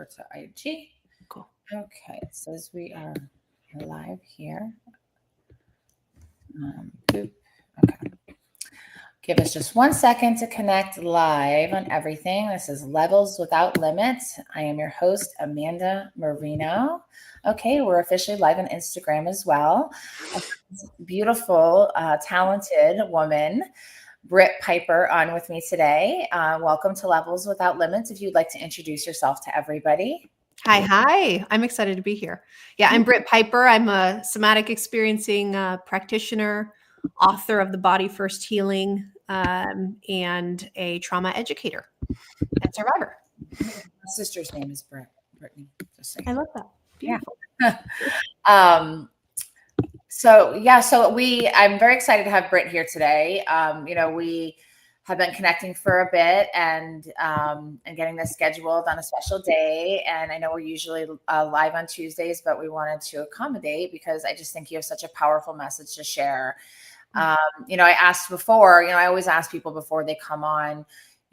over to IG. Cool. Okay, it says we are live here. Okay. Give us just 1 second to connect live on everything. This is Levels Without Limits. I am your host, Amanda Marino. Okay, we're officially live on Instagram as well. A beautiful, talented woman, Britt Piper, on with me today. Welcome to Levels Without Limits. If you'd like to introduce yourself to everybody. Hi. I'm excited to be here. Yeah, I'm Britt Piper. I'm a somatic experiencing practitioner, author of The Body First Healing, and a trauma educator and survivor. My sister's name is Brittany. Just saying. I love that. Beautiful. Yeah. I'm very excited to have Britt here today. We have been connecting for a bit and getting this scheduled on a special day. And I know we're usually live on Tuesdays, but we wanted to accommodate because I just think you have such a powerful message to share. I asked before, I always ask people before they come on,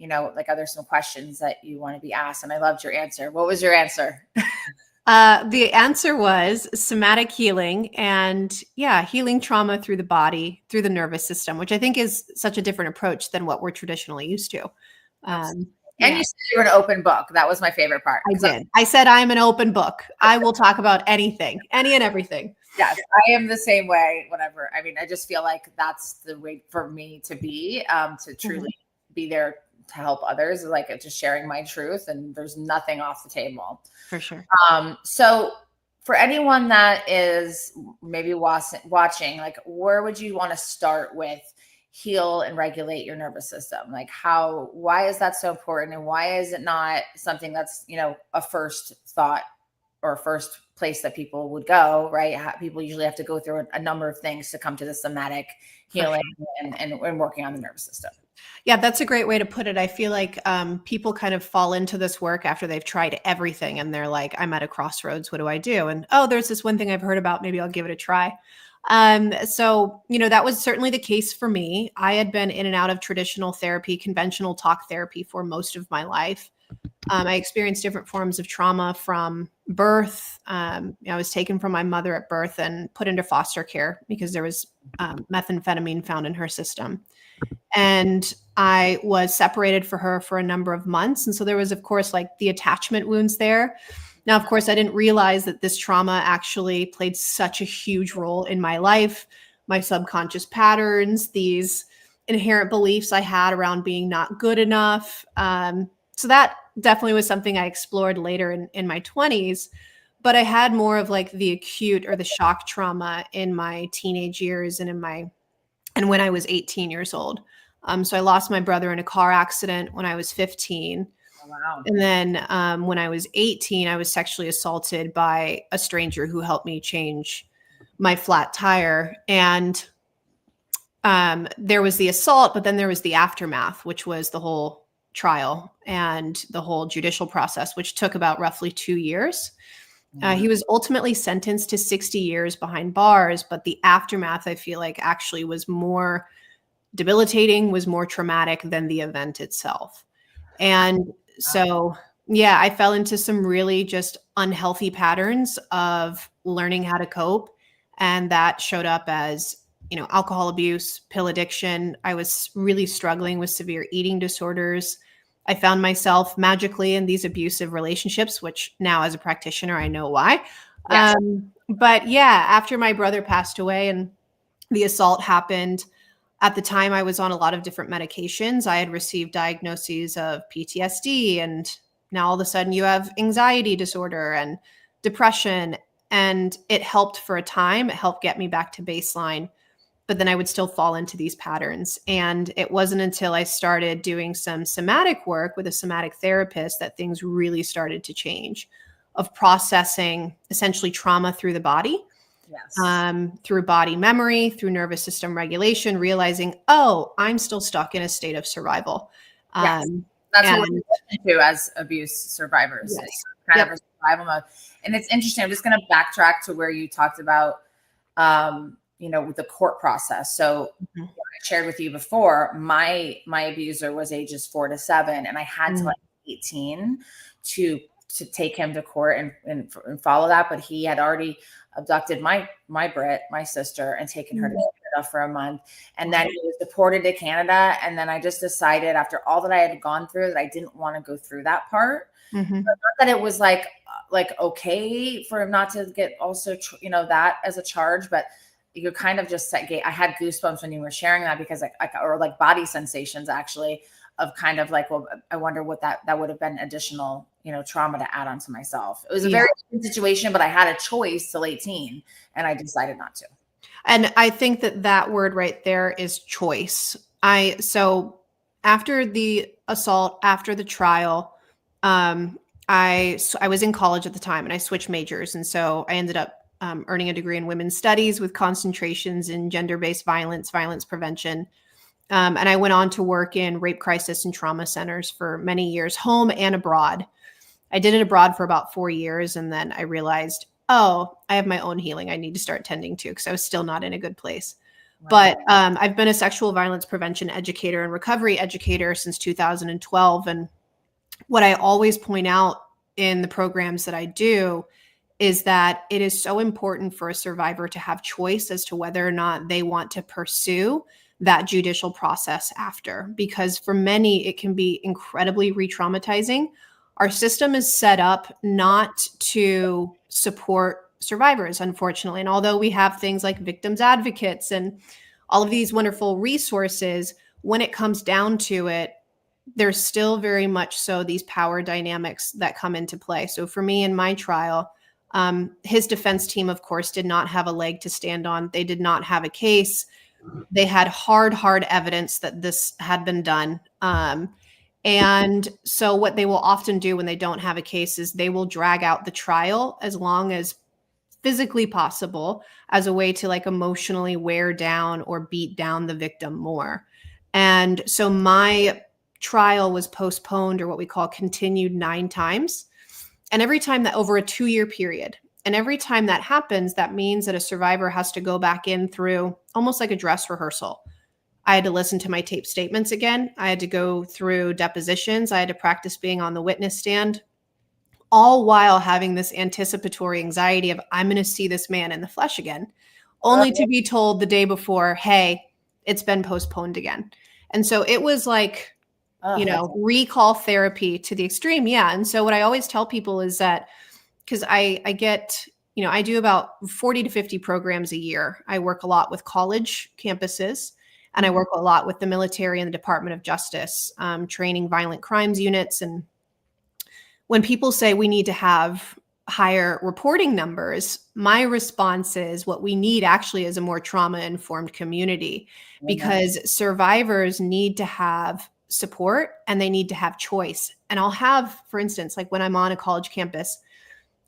are there some questions that you want to be asked? And I loved your answer. What was your answer? The answer was somatic healing and healing trauma through the body, through the nervous system, which I think is such a different approach than what we're traditionally used to. And you said you were an open book. That was my favorite part. I did. I said, I'm an open book. I will talk about anything, any and everything. Yes, I am the same way, whatever. I mean, I just feel like that's the way for me to be, to truly be there to help others, like just sharing my truth, and there's nothing off the table. For sure. So for anyone that is maybe watching, like, where would you want to start with heal and regulate your nervous system? Like why is that so important? And why is it not something that's, a first thought or first place that people would go, right? People usually have to go through a number of things to come to the somatic healing and working on the nervous system. Yeah, that's a great way to put it. I feel like people kind of fall into this work after they've tried everything and they're like, I'm at a crossroads. What do I do? And there's this one thing I've heard about. Maybe I'll give it a try. So that was certainly the case for me. I had been in and out of traditional therapy, conventional talk therapy for most of my life. I experienced different forms of trauma from birth. I was taken from my mother at birth and put into foster care because there was methamphetamine found in her system. And I was separated from her for a number of months. And so there was, of course, like the attachment wounds there. Now, of course, I didn't realize that this trauma actually played such a huge role in my life, my subconscious patterns, these inherent beliefs I had around being not good enough. So that definitely was something I explored later in my 20s. But I had more of like the acute or the shock trauma in my teenage years and when I was 18 years old. So I lost my brother in a car accident when I was 15. Oh, wow. And then when I was 18, I was sexually assaulted by a stranger who helped me change my flat tire. And there was the assault, but then there was the aftermath, which was the whole trial and the whole judicial process, which took about roughly 2 years. He was ultimately sentenced to 60 years behind bars, but the aftermath, I feel like, actually was more debilitating, was more traumatic than the event itself. And so, I fell into some really just unhealthy patterns of learning how to cope. And that showed up as, alcohol abuse, pill addiction. I was really struggling with severe eating disorders. I found myself magically in these abusive relationships, which now as a practitioner, I know why. Yes. But after my brother passed away and the assault happened, at the time I was on a lot of different medications. I had received diagnoses of PTSD, and now all of a sudden you have anxiety disorder and depression. And it helped for a time. It helped get me back to baseline. But then I would still fall into these patterns. And it wasn't until I started doing some somatic work with a somatic therapist that things really started to change, of processing essentially trauma through the body, through body memory, through nervous system regulation, realizing, I'm still stuck in a state of survival. Yes. That's what we're into as abuse survivors. Yes. Kind of a survival mode. And it's interesting. I'm just going to backtrack to where you talked about with the court process. So I shared with you before, my abuser was ages 4 to 7, and I had to 18 to to take him to court and follow that, but he had already abducted my Brit, my sister, and taken her to Canada for a month. And then he was deported to Canada. And then I just decided, after all that I had gone through, that I didn't want to go through that part. But not that it was like okay for him not to get also, that as a charge, but you kind of just I had goosebumps when you were sharing that, because or like body sensations actually, of kind of like, well, I wonder what that would have been additional, trauma to add on to myself. It was a very different situation, but I had a choice till 18 and I decided not to. And I think that word right there is choice. So after the assault, after the trial, I was in college at the time and I switched majors. And so I ended up earning a degree in women's studies with concentrations in gender-based violence prevention. And I went on to work in rape crisis and trauma centers for many years, home and abroad. I did it abroad for about 4 years. And then I realized, I have my own healing I need to start tending to, because I was still not in a good place. Wow. But I've been a sexual violence prevention educator and recovery educator since 2012. And what I always point out in the programs that I do is that it is so important for a survivor to have choice as to whether or not they want to pursue that judicial process after, because for many, it can be incredibly re-traumatizing. Our system is set up not to support survivors, unfortunately. And although we have things like victims advocates and all of these wonderful resources, when it comes down to it, there's still very much so these power dynamics that come into play. So for me in my trial, his defense team, of course, did not have a leg to stand on. They did not have a case. They had hard evidence that this had been done. And so what they will often do when they don't have a case is they will drag out the trial as long as physically possible, as a way to like emotionally wear down or beat down the victim more. And so my trial was postponed, or what we call continued, 9 times. And every time that, over a 2-year period, and every time that happens, that means that a survivor has to go back in through almost like a dress rehearsal. I had to listen to my tape statements again. I had to go through depositions. I had to practice being on the witness stand, all while having this anticipatory anxiety of, I'm going to see this man in the flesh again, only to be told the day before, hey, it's been postponed again. And so it was like, recall therapy to the extreme. Yeah. And so what I always tell people is that, because I get, I do about 40 to 50 programs a year. I work a lot with college campuses, and I work a lot with the military and the Department of Justice, training violent crimes units. And when people say we need to have higher reporting numbers, my response is what we need actually is a more trauma-informed community, because survivors need to have support and they need to have choice. And I'll have, for instance, like when I'm on a college campus,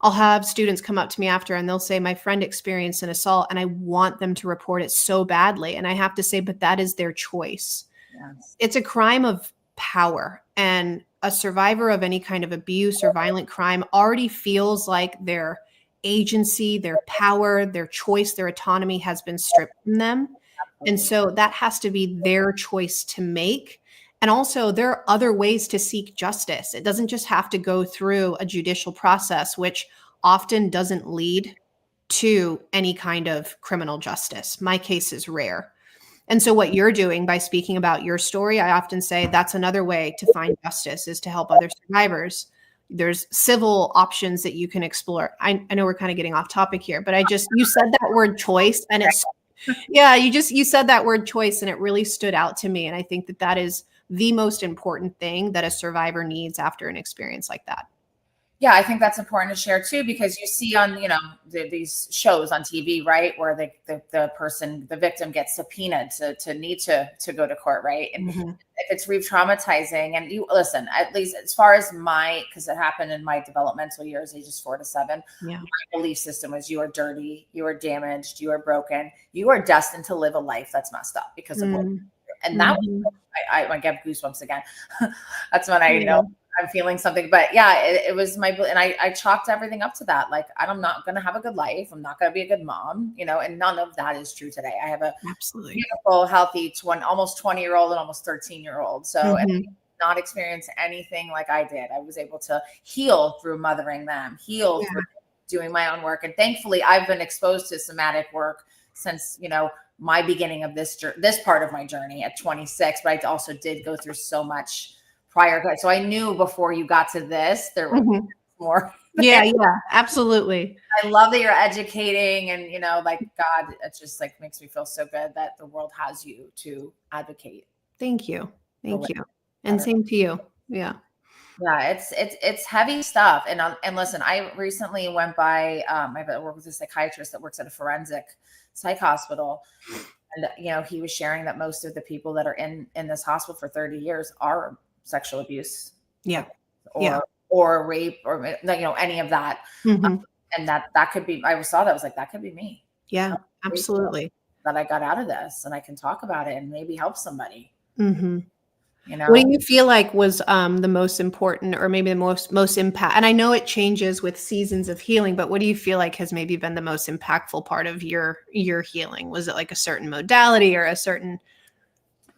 I'll have students come up to me after and they'll say, my friend experienced an assault and I want them to report it so badly. And I have to say, but that is their choice. Yes. It's a crime of power. And a survivor of any kind of abuse or violent crime already feels like their agency, their power, their choice, their autonomy has been stripped from them. And so that has to be their choice to make. And also, there are other ways to seek justice. It doesn't just have to go through a judicial process, which often doesn't lead to any kind of criminal justice. My case is rare. And so what you're doing by speaking about your story, I often say that's another way to find justice, is to help other survivors. There's civil options that you can explore. I know we're kind of getting off topic here, but you said that word choice, and it's, you said that word choice, and it really stood out to me. And I think that is the most important thing that a survivor needs after an experience like that. Yeah, I think that's important to share too, because you see on, these shows on TV, right, where the victim gets subpoenaed to need to go to court, right? And if it's re-traumatizing, and you listen, at least as far as because it happened in my developmental years, ages 4 to 7, my belief system was, you are dirty, you are damaged, you are broken, you are destined to live a life that's messed up because of what. And that was, I get goosebumps again. That's when I know I'm feeling something. But yeah, it was and I chalked everything up to that. Like, I'm not going to have a good life. I'm not going to be a good mom, and none of that is true today. I have a beautiful, healthy, almost 20-year-old and almost 13-year-old. So and not experience anything like I did. I was able to heal through mothering them, heal through doing my own work. And thankfully I've been exposed to somatic work since, my beginning of this part of my journey at 26, but I also did go through so much prior. So I knew before you got to this, there was more. Yeah, absolutely. I love that you're educating and, God, it just like makes me feel so good that the world has you to advocate. Thank you. Thank you. And same to you. Yeah. Yeah, it's heavy stuff. And listen, I recently went by, I work with a psychiatrist that works at a forensic psych hospital. And, he was sharing that most of the people that are in this hospital for 30 years are sexual abuse. Yeah. Or rape or, any of that. And that could be, I saw that, I was like, that could be me. Yeah, absolutely. That I got out of this and I can talk about it and maybe help somebody. What do you feel like was the most important, or maybe the most impact? And I know it changes with seasons of healing, but what do you feel like has maybe been the most impactful part of your healing? Was it like a certain modality or a certain,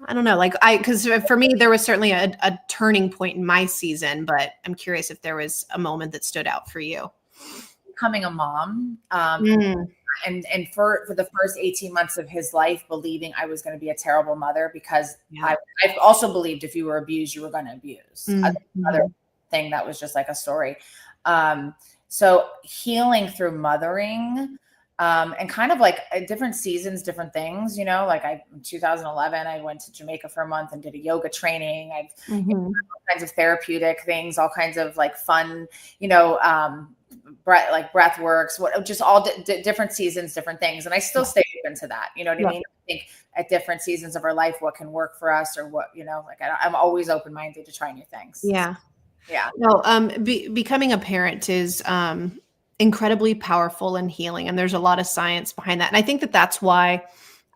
I don't know, because for me, there was certainly a turning point in my season, but I'm curious if there was a moment that stood out for you. Becoming a mom, and for the first 18 months of his life, believing I was going to be a terrible mother, because I also believed if you were abused, you were going to abuse. Another thing that was just like a story. So healing through mothering, and kind of like different seasons, different things, in 2011, I went to Jamaica for a month and did a yoga training. I've all kinds of therapeutic things, all kinds of like fun, breath works, just all different seasons, different things. And I still stay open to that. You know what I mean? I think at different seasons of our life, what can work for us, or what, I'm always open-minded to try new things. Yeah. Yeah. No, becoming a parent is, incredibly powerful and healing. And there's a lot of science behind that. And I think that that's why,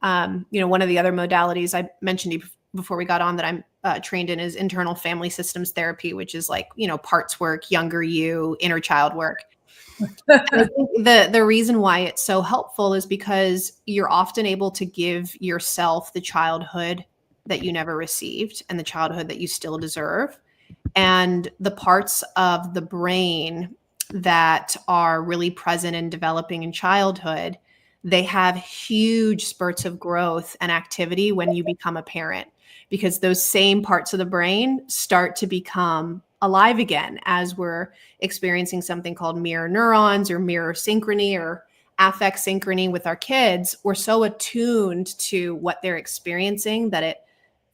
one of the other modalities I mentioned before we got on that I'm trained in is internal family systems therapy, which is like, parts work, younger you, inner child work. I think the reason why it's so helpful is because you're often able to give yourself the childhood that you never received and the childhood that you still deserve. And the parts of the brain that are really present and developing in childhood, they have huge spurts of growth and activity when you become a parent, because those same parts of the brain start to become alive again as we're experiencing something called mirror neurons or mirror synchrony or affect synchrony with our kids. We're so attuned to what they're experiencing that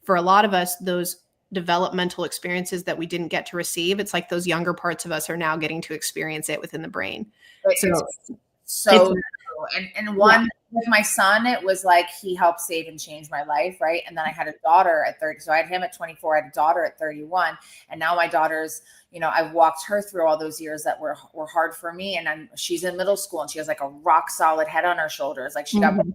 for a lot of us, those developmental experiences that we didn't get to receive, it's like those younger parts of us are now getting to experience it within the brain. So true. And one with my son, it was like he helped save and change my life, right? And then I had a daughter at 30. So I had him at 24. I had a daughter at 31. And now my daughter's, I've walked her through all those years that were hard for me. And she's in middle school and she has like a rock solid head on her shoulders. Like she got bullied.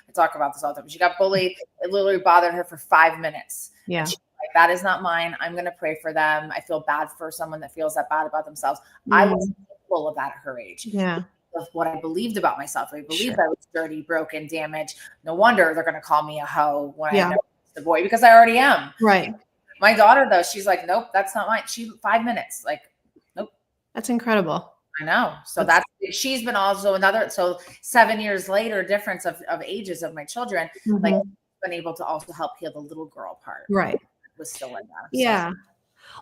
I talk about this all the time. She got bullied. It literally bothered her for 5 minutes. Yeah. Like, that is not mine. I'm going to pray for them. I feel bad for someone that feels that bad about themselves. I was full of that at her age. Yeah. Of what I believed about myself. I believed I was dirty, broken, damaged. No wonder they're going to call me a hoe when I know the boy, because I already am. Right. My daughter, though, she's like, nope, that's not mine. 5 minutes. Like, nope. That's incredible. I know. So she's been also so 7 years later, difference of ages of my children, like been able to also help heal the little girl part. Right. Was still in there. Yeah.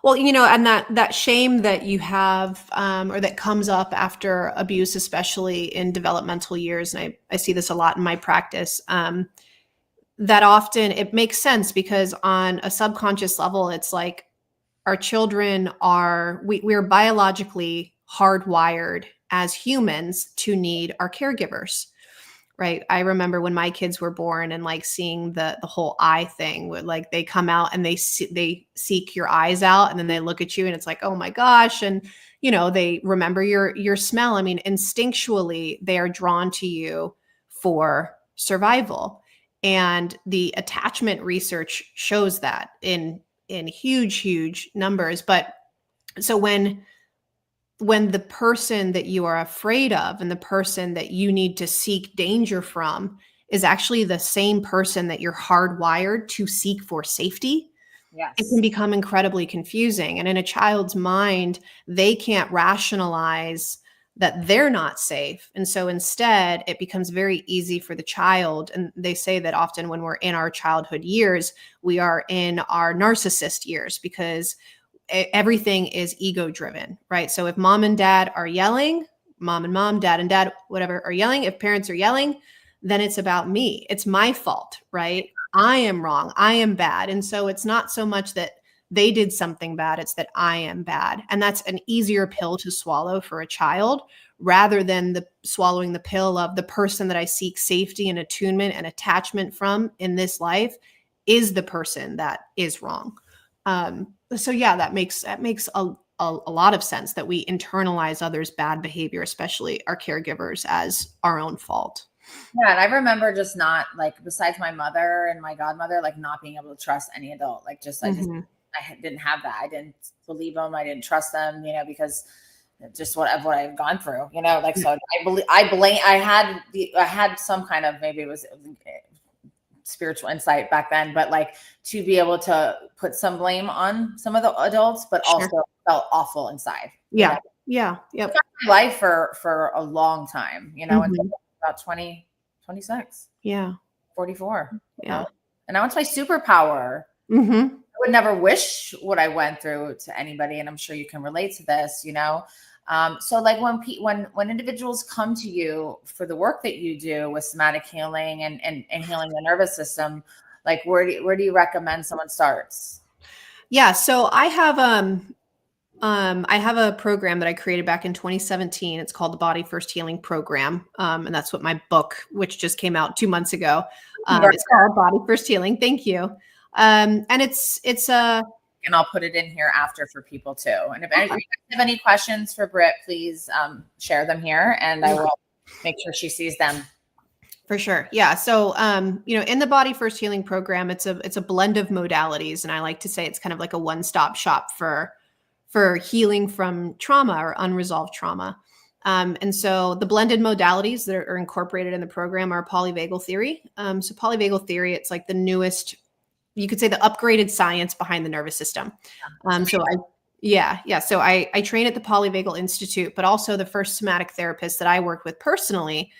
Well, and that shame that you have, or that comes up after abuse, especially in developmental years, and I see this a lot in my practice, that often it makes sense because on a subconscious level, it's like our children we're biologically hardwired as humans to need our caregivers. Right. I remember when my kids were born and like seeing the whole eye thing where like they come out and they seek your eyes out and then they look at you and it's like, oh my gosh. And, they remember your smell. I mean, instinctually, they are drawn to you for survival. And the attachment research shows that in huge, huge numbers. But so when the person that you are afraid of and the person that you need to seek danger from is actually the same person that you're hardwired to seek for safety, it can Yes. become incredibly confusing. And in a child's mind, they can't rationalize that they're not safe. And so instead, it becomes very easy for the child. And they say that often when we're in our childhood years, we are in our narcissist years because everything is ego driven, right? So if mom and dad are yelling, mom and mom, dad and dad, whatever are yelling, if parents are yelling, then it's about me. It's my fault, right? I am wrong. I am bad. And so it's not so much that they did something bad, it's that I am bad. And that's an easier pill to swallow for a child rather than the swallowing the pill of the person that I seek safety and attunement and attachment from in this life is the person that is wrong. So yeah, that makes a lot of sense that we internalize others' bad behavior, especially our caregivers, as our own fault. Yeah, and I remember just not like, besides my mother and my godmother, like not being able to trust any adult. Like Mhm. didn't have that. I didn't believe them. I didn't trust them, because just what I've gone through, like, Yeah, so I had some kind of, maybe it was spiritual insight back then, but like to be able to put some blame on some of the adults, but sure. also felt awful inside, Yeah. Yeah. Yep. my life for a long time, until Mhm. about 20, 26, Yeah. 44, Yeah. and now it's my superpower. Mhm. I would never wish what I went through to anybody, and I'm sure you can relate to this. So like when individuals come to you for the work that you do with somatic healing and healing the nervous system, like where do you recommend someone starts? Yeah. So I have a program that I created back in 2017. It's called the Body First Healing Program. And that's what my book, which just came out 2 months ago, it's called Body First Healing. Thank you. And it's a And I'll put it in here after for people too. And if okay. you have any questions for Britt, please share them here, and I will make sure she sees them. For sure. Yeah. So, in the Body First Healing Program, it's a blend of modalities, and I like to say it's kind of like a one-stop shop for healing from trauma or unresolved trauma. And so the blended modalities that are incorporated in the program are polyvagal theory. So polyvagal theory, it's like the newest, you could say the upgraded science behind the nervous system. It's So yeah. So I train at the Polyvagal Institute, but also the first somatic therapist that I work with personally,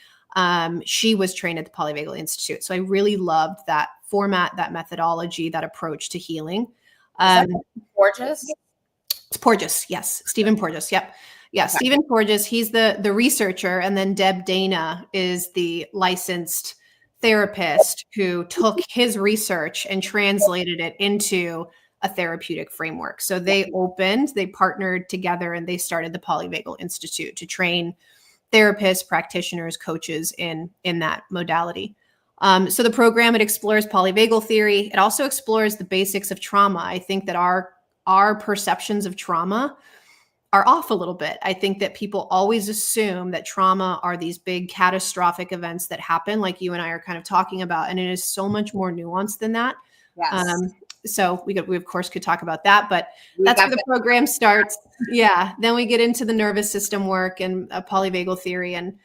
she was trained at the Polyvagal Institute. So I really loved that format, that methodology, that approach to healing. gorgeous. It's Porges, yes, Stephen Porges. Yep, yeah, Okay. Stephen Porges. He's the researcher, and then Deb Dana is the licensed therapist who took his research and translated it into a therapeutic framework. So they partnered together, and they started the Polyvagal Institute to train therapists, practitioners, coaches in that modality. So the program, it explores polyvagal theory. It also explores the basics of trauma. I think that our perceptions of trauma are off a little bit. I think that people always assume that trauma are these big catastrophic events that happen, like you and I are kind of talking about, and it is so much more nuanced than that. Yes. So we of course could talk about that, but We that's got where the program starts. Yeah. Then we get into the nervous system work and polyvagal theory. And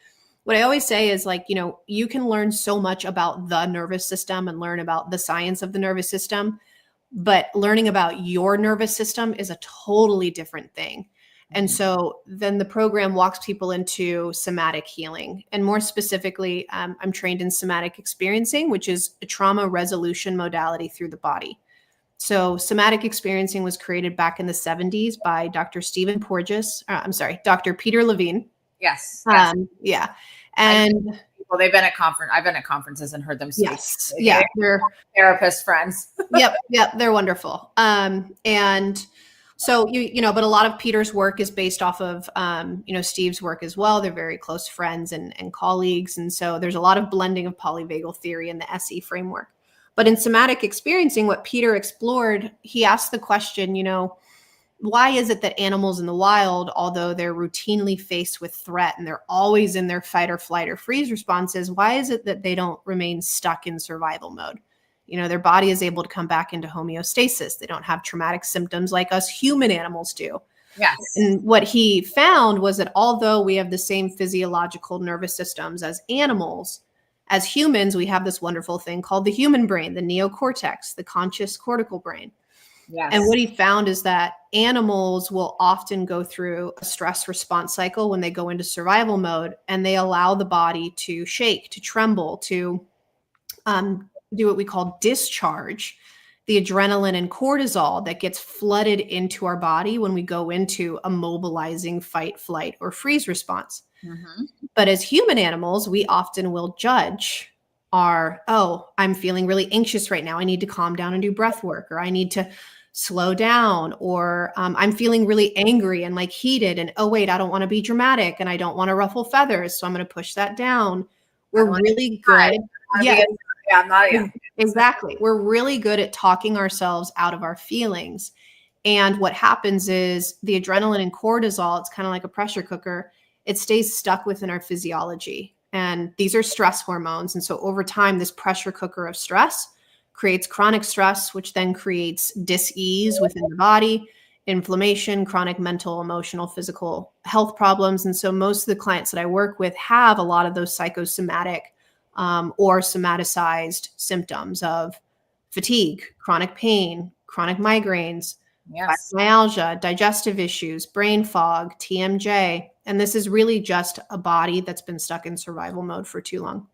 what I always say is, like, you can learn so much about the nervous system and learn about the science of the nervous system, but learning about your nervous system is a totally different thing. And so then the program walks people into somatic healing. And more specifically, I'm trained in somatic experiencing, which is a trauma resolution modality through the body. So somatic experiencing was created back in the 70s by Dr. Stephen Porges. Dr. Peter Levine. Yes. Yeah. And well, they've been at conference. I've been at conferences and heard them speak. yes, yeah, They're therapist friends. yep, they're wonderful. And so but a lot of Peter's work is based off of Steve's work as well. They're very close friends and colleagues, and so there's a lot of blending of polyvagal theory in the SE framework. But in somatic experiencing, what Peter explored, he asked the question, why is it that animals in the wild, although they're routinely faced with threat and they're always in their fight or flight or freeze responses, why is it that they don't remain stuck in survival mode? Their body is able to come back into homeostasis. They don't have traumatic symptoms like us human animals do. Yes. And what he found was that although we have the same physiological nervous systems as animals, as humans, we have this wonderful thing called the human brain, the neocortex, the conscious cortical brain. And Yes. what he found is that animals will often go through a stress response cycle when they go into survival mode, and they allow the body to shake, to tremble, to do what we call discharge the adrenaline and cortisol that gets flooded into our body when we go into a mobilizing fight, flight, or freeze response. Mm-hmm. But as human animals, we often will judge oh, I'm feeling really anxious right now. I need to calm down and do breath work, or I need to slow down, or I'm feeling really angry and like heated. And oh, wait, I don't want to be dramatic and I don't want to ruffle feathers. So I'm going to push that down. We're really good. Yeah, Yeah, I'm not. Yeah. exactly. We're really good at talking ourselves out of our feelings. And what happens is the adrenaline and cortisol, it's kind of like a pressure cooker, it stays stuck within our physiology. And these are stress hormones. And so over time, this pressure cooker of stress creates chronic stress, which then creates dis-ease within the body, inflammation, chronic mental, emotional, physical health problems. And so most of the clients that I work with have a lot of those psychosomatic or somaticized symptoms of fatigue, chronic pain, chronic migraines, Yes. fibromyalgia, digestive issues, brain fog, TMJ. And this is really just a body that's been stuck in survival mode for too long.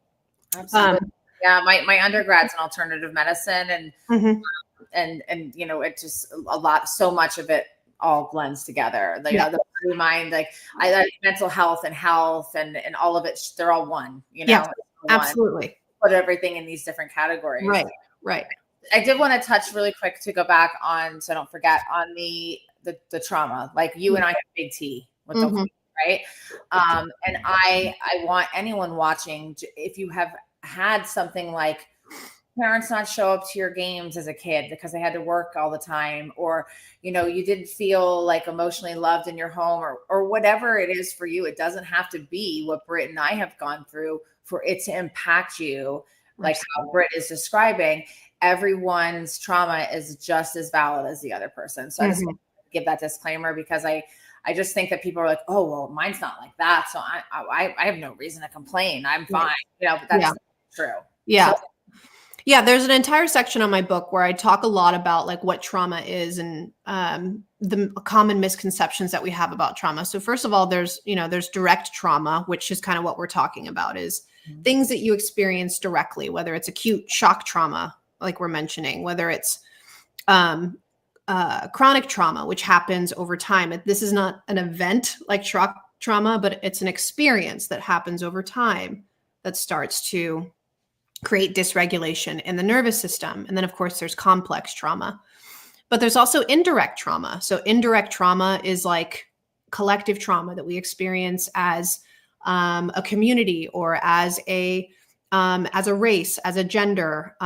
Absolutely. Yeah. My undergrad's in alternative medicine, and Mhm. and it just so much of it all blends together. Like, Yeah. the body, mind, like mental health and health and all of it, they're all one, Yes, one. absolutely. Put everything in these different categories. Right. I did want to touch really quick to go back on, so I don't forget, on the trauma. Like, you and I have big T with the Mhm. right. And I want anyone watching, if you have had something like parents not show up to your games as a kid because they had to work all the time, or you didn't feel like emotionally loved in your home, or whatever it is for you. It doesn't have to be what Britt and I have gone through for it to impact you, like how Britt is describing. Everyone's trauma is just as valid as the other person. So I just want to give that disclaimer, because I just think that people are like, oh, well, mine's not like that, so I have no reason to complain. I'm fine. But that's not true. Yeah. So, yeah, there's an entire section on my book where I talk a lot about like what trauma is and the common misconceptions that we have about trauma. So first of all, there's direct trauma, which is kind of what we're talking about, is things that you experience directly, whether it's acute shock trauma, like we're mentioning, whether it's chronic trauma, which happens over time. This is not an event like shock trauma, but it's an experience that happens over time that starts to create dysregulation in the nervous system. And then, of course, there's complex trauma. But there's also indirect trauma. So indirect trauma is like collective trauma that we experience as a community, or as a race, as a gender.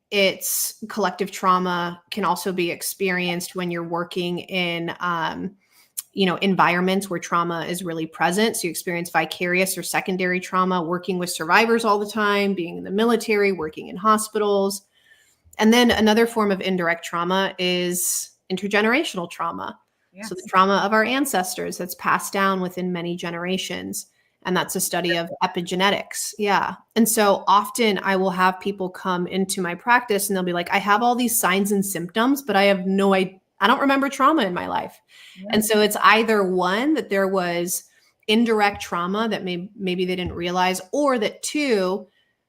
It's collective trauma can also be experienced when you're working in environments where trauma is really present. So you experience vicarious or secondary trauma, working with survivors all the time, being in the military, working in hospitals. And then another form of indirect trauma is intergenerational trauma. Yes. So the trauma of our ancestors that's passed down within many generations. And that's a study of epigenetics. Yeah. And so often I will have people come into my practice and they'll be like, I have all these signs and symptoms, but I have no idea. I don't remember trauma in my life. Yeah. And so it's either one, that there was indirect trauma that maybe they didn't realize, or that two,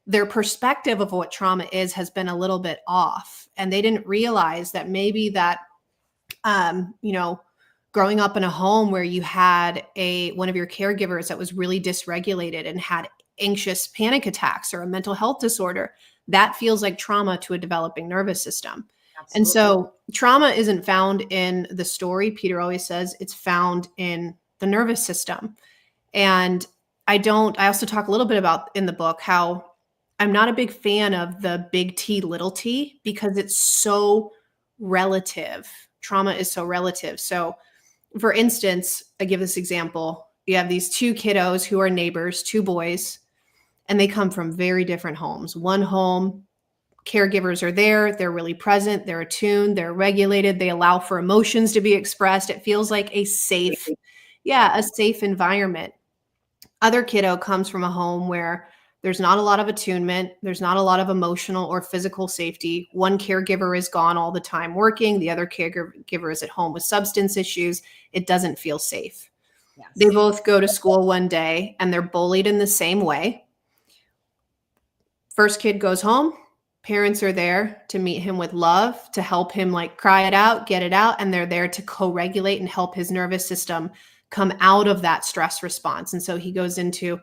their perspective of what trauma is has been a little bit off. And they didn't realize that maybe that, growing up in a home where you had one of your caregivers that was really dysregulated and had anxious panic attacks or a mental health disorder, that feels like trauma to a developing nervous system. Absolutely. And so trauma isn't found in the story. Peter always says it's found in the nervous system. And I also talk a little bit about in the book how I'm not a big fan of the big T, little t, because it's so relative. Trauma is so relative. So for instance, I give this example. You have these two kiddos who are neighbors, two boys, and they come from very different homes. One home, caregivers are there. They're really present. They're attuned. They're regulated. They allow for emotions to be expressed. It feels like a safe environment. Other kiddo comes from a home where There's not a lot of attunement. There's not a lot of emotional or physical safety. One caregiver is gone all the time working. The other caregiver is at home with substance issues. It doesn't feel safe. Yes. They both go to school one day and they're bullied in the same way. First kid goes home. Parents are there to meet him with love, to help him like cry it out, get it out. And they're there to co-regulate and help his nervous system come out of that stress response. And so he goes into,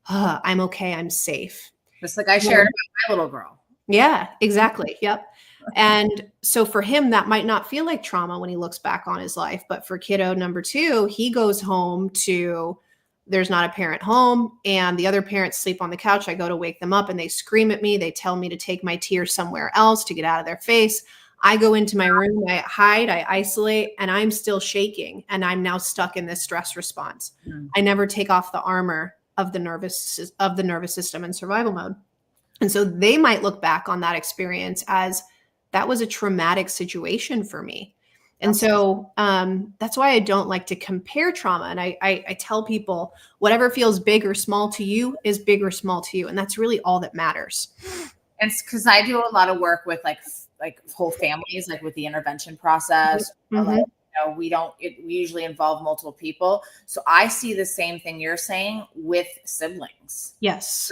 I'm okay, I'm safe. Just like I shared about my little girl. Yeah, exactly. Yep. And so for him, that might not feel like trauma when he looks back on his life. But for kiddo number 2, he goes home to, there's not a parent home and the other parents sleep on the couch. I go to wake them up and they scream at me. They tell me to take my tears somewhere else to get out of their face. I go into my room, I hide, I isolate, and I'm still shaking. And I'm now stuck in this stress response. I never take off the armor of the nervous system in survival mode. And so they might look back on that experience as that was a traumatic situation for me. And so that's why I don't like to compare trauma. And I tell people whatever feels big or small to you is big or small to you. And that's really all that matters. And it's because I do a lot of work with like whole families, like with the intervention process. Like, we usually involve multiple people. So I see the same thing you're saying with siblings. Yes.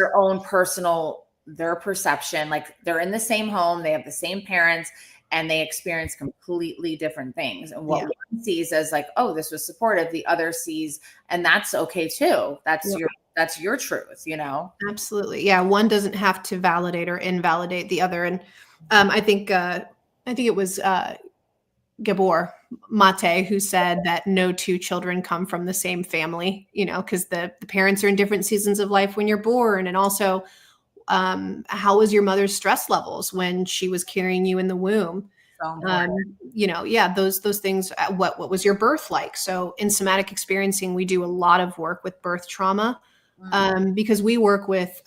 Their perception, like they're in the same home, they have the same parents, and they experience completely different things. And what one sees as like, oh, this was supportive, the other sees, and that's okay too. That's your truth, Absolutely. Yeah. One doesn't have to validate or invalidate the other. And I think it was Gabor Mate who said that no 2 children come from the same family, because the parents are in different seasons of life when you're born. And also, how was your mother's stress levels when she was carrying you in the womb? Those things. What was your birth like? So in somatic experiencing, we do a lot of work with birth trauma because we work with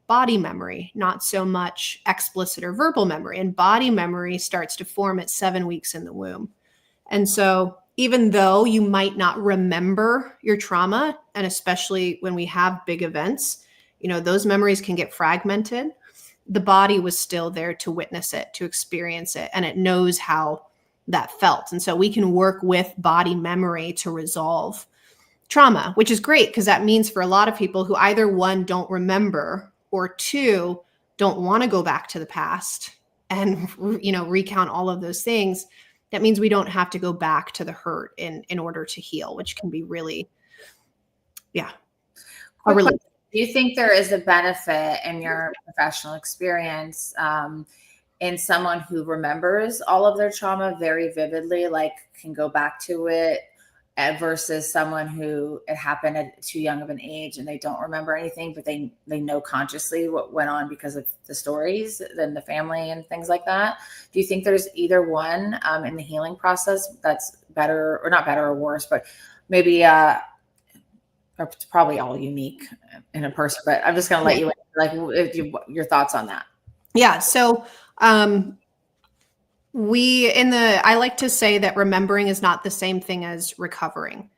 body memory, not so much explicit or verbal memory. And body memory starts to form at 7 weeks in the womb. And so even though you might not remember your trauma, and especially when we have big events, those memories can get fragmented. The body was still there to witness it, to experience it, and it knows how that felt. And so we can work with body memory to resolve trauma, which is great because that means for a lot of people who either 1, don't remember, or 2, don't want to go back to the past and, recount all of those things. That means we don't have to go back to the hurt in order to heal, which can be really, Do you think there is a benefit in your professional experience in someone who remembers all of their trauma very vividly, like can go back to it, versus someone who it happened at too young of an age and they don't remember anything, but they know consciously what went on because of the stories and the family and things like that? Do you think there's either one in the healing process that's better, or not better or worse, but maybe it's probably all unique in a person, but I'm just going to let you, your thoughts on that. Yeah. So, I like to say that remembering is not the same thing as recovering.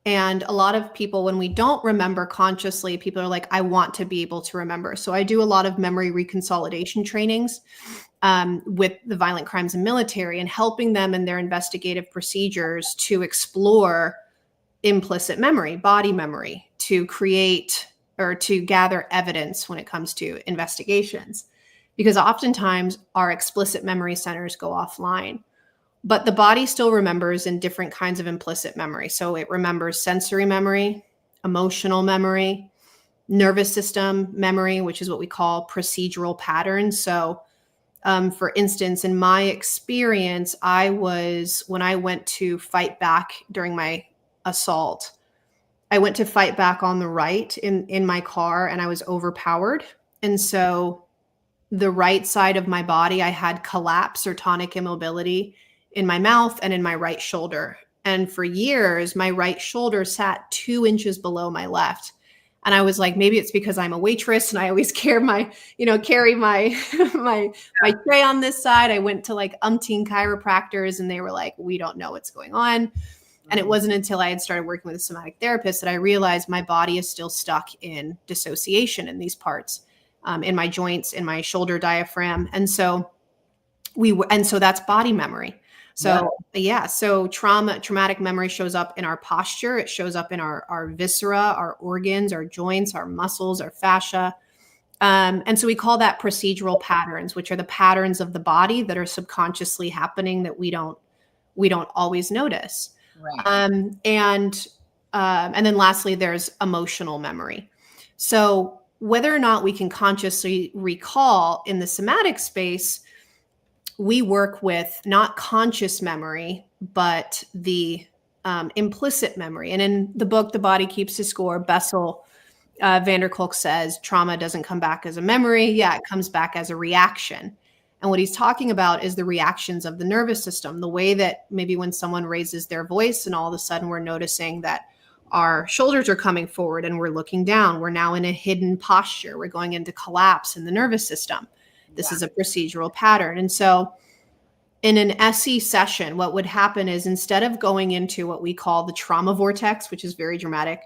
And a lot of people, when we don't remember consciously, people are like, I want to be able to remember. So I do a lot of memory reconsolidation trainings with the violent crimes and military, and helping them in their investigative procedures to explore implicit memory, body memory, to create or to gather evidence when it comes to investigations. Because oftentimes our explicit memory centers go offline, but the body still remembers in different kinds of implicit memory. So it remembers sensory memory, emotional memory, nervous system memory, which is what we call procedural patterns. So for instance, in my experience, when I went to fight back during my assault, I went to fight back on the right in my car, and I was overpowered. And so the right side of my body, I had collapse or tonic immobility in my mouth and in my right shoulder. And for years, my right shoulder sat 2 inches below my left. And I was like, maybe it's because I'm a waitress and I always carry my my tray on this side. I went to like umpteen chiropractors and they were like, we don't know what's going on. And it wasn't until I had started working with a somatic therapist that I realized my body is still stuck in dissociation in these parts. in my joints, in my shoulder diaphragm. And so that's body memory. So so traumatic memory shows up in our posture. It shows up in our viscera, our organs, our joints, our muscles, our fascia. And so we call that procedural patterns, which are the patterns of the body that are subconsciously happening that we don't always notice. Right. And then lastly, there's emotional memory. So whether or not we can consciously recall in the somatic space, we work with not conscious memory, but the implicit memory. And in the book, The Body Keeps the Score, Bessel van der Kolk says trauma doesn't come back as a memory. Yeah, it comes back as a reaction. And what he's talking about is the reactions of the nervous system, the way that maybe when someone raises their voice and all of a sudden we're noticing that our shoulders are coming forward and we're looking down. We're now in a hidden posture. We're going into collapse in the nervous system. This is a procedural pattern. And so in an SE session, what would happen is instead of going into what we call the trauma vortex, which is very dramatic,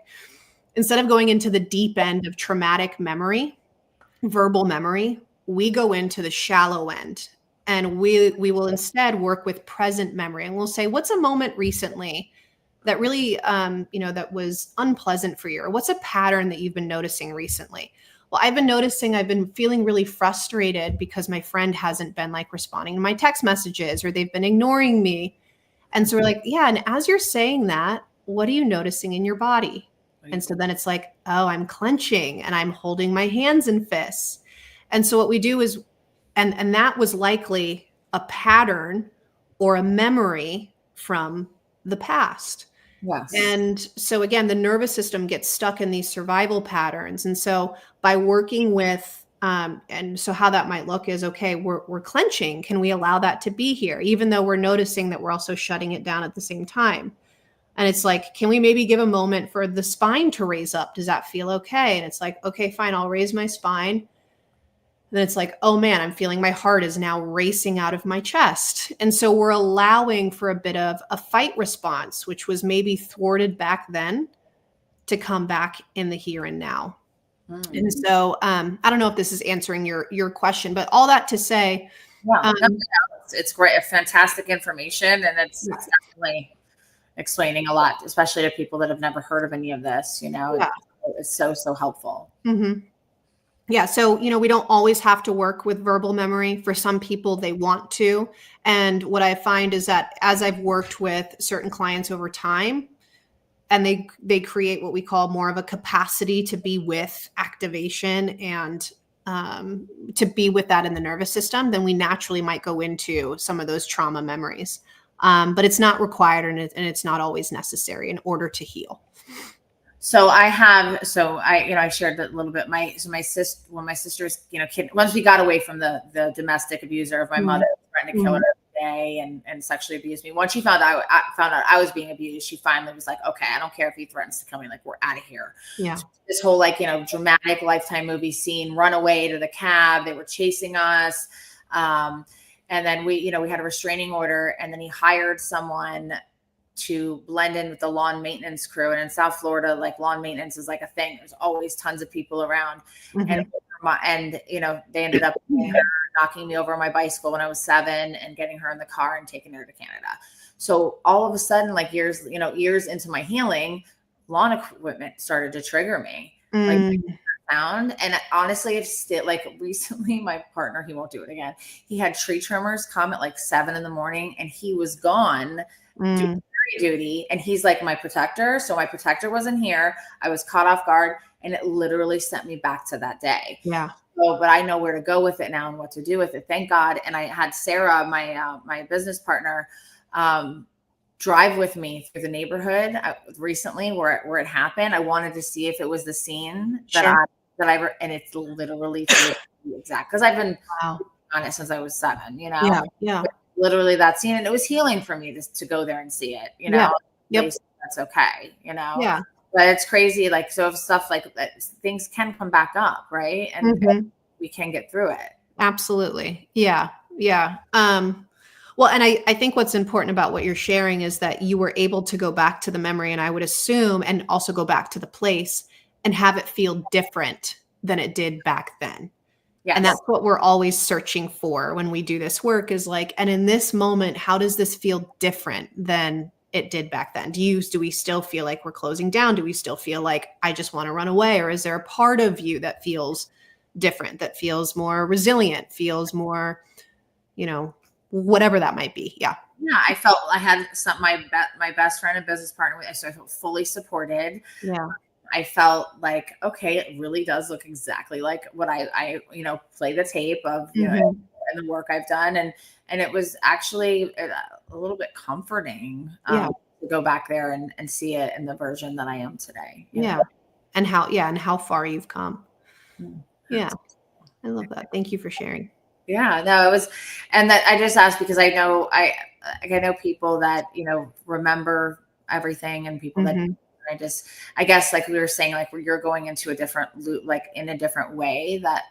instead of going into the deep end of traumatic memory, verbal memory, we go into the shallow end, and we will instead work with present memory. And we'll say, what's a moment recently that really, that was unpleasant for you? Or what's a pattern that you've been noticing recently? Well, I've been feeling really frustrated because my friend hasn't been like responding to my text messages, or they've been ignoring me. And so we're like, yeah. And as you're saying that, what are you noticing in your body? And so then it's like, oh, I'm clenching and I'm holding my hands in fists. And so what we do is, and that was likely a pattern or a memory from the past. Yes. And so again, the nervous system gets stuck in these survival patterns. And so by working with, and so how that might look is, okay, we're clenching. Can we allow that to be here? Even though we're noticing that we're also shutting it down at the same time. And it's like, can we maybe give a moment for the spine to raise up? Does that feel okay? And it's like, okay, fine, I'll raise my spine. Then it's like, oh man, I'm feeling my heart is now racing out of my chest. And so we're allowing for a bit of a fight response, which was maybe thwarted back then, to come back in the here and now. And so I don't know if this is answering your question, but all that to say, it's great. It's fantastic information. And it's definitely explaining a lot, especially to people that have never heard of any of this, it's so helpful. Mm-hmm. Yeah. So, we don't always have to work with verbal memory. For some people, they want to. And what I find is that as I've worked with certain clients over time, and they create what we call more of a capacity to be with activation and to be with that in the nervous system, then we naturally might go into some of those trauma memories. But it's not required, and it's not always necessary in order to heal. So I shared that a little bit. My sister, when my sister's, once we got away from the domestic abuser of my mother, threatened to kill her every day and sexually abused me. Once she found out I was being abused, she finally was like, okay, I don't care if he threatens to kill me, like, we're out of here. Yeah. So this whole dramatic Lifetime movie scene, run away to the cab, they were chasing us. And then we had a restraining order, and then he hired someone to blend in with the lawn maintenance crew. And in South Florida, like, lawn maintenance is like a thing. There's always tons of people around. Mm-hmm. And they ended up knocking me over on my bicycle when I was 7 and getting her in the car and taking her to Canada. So all of a sudden, like, years into my healing, lawn equipment started to trigger me. And honestly, it's still, like, recently my partner, he won't do it again. He had tree trimmers come at like 7 a.m, and he was gone doing duty, and he's like my protector. So my protector wasn't here. I was caught off guard, and it literally sent me back to that day. Yeah. So, but I know where to go with it now and what to do with it. Thank God. And I had Sarah, my business partner, drive with me through the neighborhood recently where it happened. I wanted to see if it was the scene and it's literally the exact, because I've been on it since I was 7, Yeah. Literally that scene, and it was healing for me to go there and see it, That's okay, Yeah. But it's crazy, like, so if stuff like that, things can come back up, right? And we can get through it. Absolutely. Yeah. Well, and I think what's important about what you're sharing is that you were able to go back to the memory, and I would assume, and also go back to the place and have it feel different than it did back then. Yes. And that's what we're always searching for when we do this work is like, and in this moment, how does this feel different than it did back then? Do we still feel like we're closing down? Do we still feel like I just want to run away? Or is there a part of you that feels different, that feels more resilient, feels more, whatever that might be? Yeah. Yeah. I felt I had my best friend and business partner. So I felt fully supported. Yeah. I felt like, okay, it really does look exactly like what I play the tape of, and the work I've done. And it was actually a little bit comforting to go back there and see it in the version that I am today. Yeah. And how far you've come. Yeah. I love that. Thank you for sharing. Yeah, no, it was, and that I just asked because I know people that, remember everything, and people that I guess like we were saying, like where you're going into a different loop, like in a different way that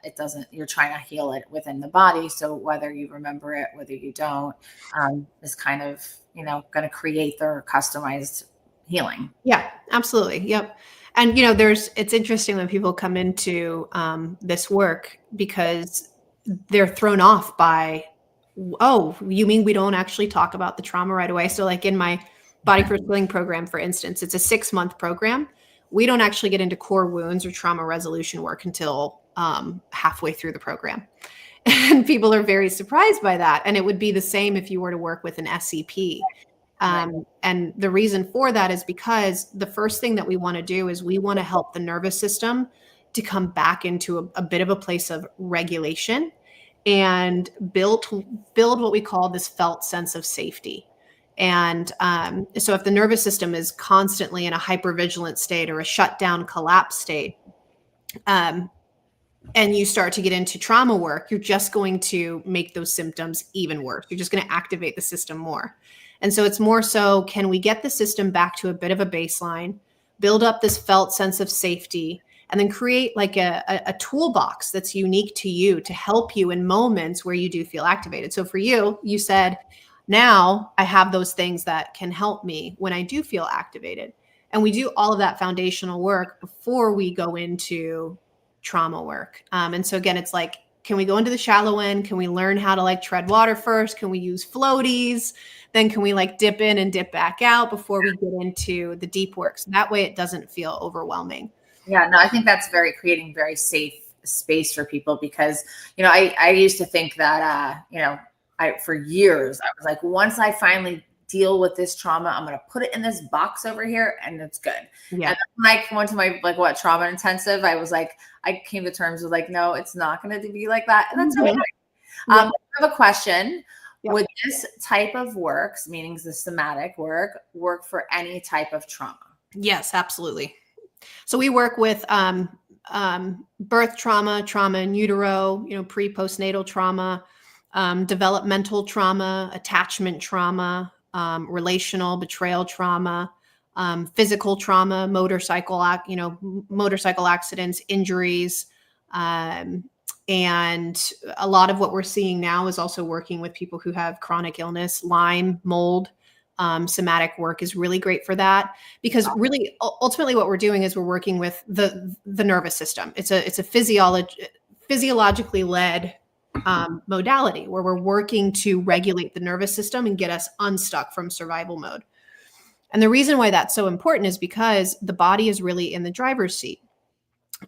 you're trying to heal it within the body. So whether you remember it, whether you don't, is kind of, going to create their customized healing. Yeah, absolutely. Yep. And, it's interesting when people come into this work because they're thrown off by, oh, you mean we don't actually talk about the trauma right away? So like in my Body First Healing program, for instance, it's a 6-month program. We don't actually get into core wounds or trauma resolution work until halfway through the program. And people are very surprised by that. And it would be the same if you were to work with an SCP. And the reason for that is because the first thing that we want to do is we want to help the nervous system to come back into a bit of a place of regulation and build what we call this felt sense of safety. And so if the nervous system is constantly in a hypervigilant state or a shutdown collapse state, and you start to get into trauma work, you're just going to make those symptoms even worse. You're just going to activate the system more. And so it's more so, can we get the system back to a bit of a baseline, build up this felt sense of safety, and then create like a toolbox that's unique to you to help you in moments where you do feel activated. So for you, you said, now I have those things that can help me when I do feel activated. And we do all of that foundational work before we go into trauma work. And so again, it's like, can we go into the shallow end? Can we learn how to like tread water first? Can we use floaties? Then can we like dip in and dip back out before we get into the deep work? So that way it doesn't feel overwhelming. Yeah, no, I think that's creating very safe space for people because, I used to think that, for years, I was like, once I finally deal with this trauma, I'm going to put it in this box over here and it's good. Yeah. And then when I went to my trauma intensive, I was like, I came to terms with like, no, it's not going to be like that. And that's okay. I have a question. Yep. Would this type of work, meaning the somatic work for any type of trauma? Yes, absolutely. So we work with birth trauma in utero, pre postnatal trauma, developmental trauma, attachment trauma, relational betrayal trauma, physical trauma, motorcycle accidents, injuries. And a lot of what we're seeing now is also working with people who have chronic illness, Lyme, mold. Somatic work is really great for that because really ultimately what we're doing is we're working with the nervous system. It's a physiologically led modality where we're working to regulate the nervous system and get us unstuck from survival mode. And the reason why that's so important is because the body is really in the driver's seat,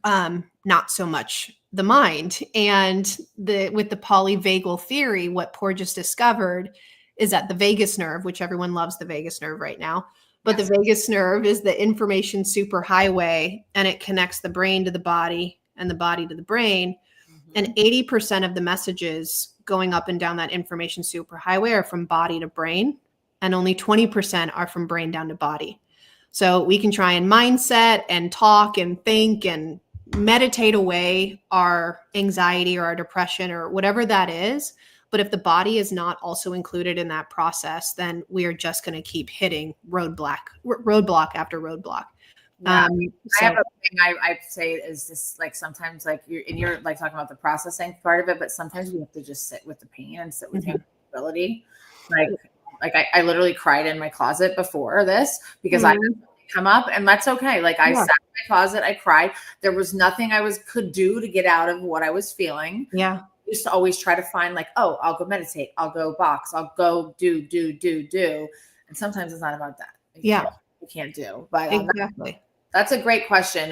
not so much the mind. And with the polyvagal theory, what Poor just discovered is that the vagus nerve, which everyone loves the vagus nerve right now, but the vagus nerve is the information superhighway, and it connects the brain to the body and the body to the brain. And 80% of the messages going up and down that information superhighway are from body to brain, and only 20% are from brain down to body. So we can try and mindset and talk and think and meditate away our anxiety or our depression or whatever that is. But if the body is not also included in that process, then we are just going to keep hitting roadblock after roadblock. Yeah. I have a thing I say is this, like sometimes like you're like talking about the processing part of it, but sometimes we have to just sit with the pain and sit with the accountability. Like I literally cried in my closet before this because I was come up, and that's okay. Like I Yeah. sat in my closet, I cried. There was nothing I could do to get out of what I was feeling. Yeah. I used to always try to find like, oh, I'll go meditate, I'll go box, I'll go do. And sometimes it's not about that. Yeah. You can't do. But Exactly. that's a great question.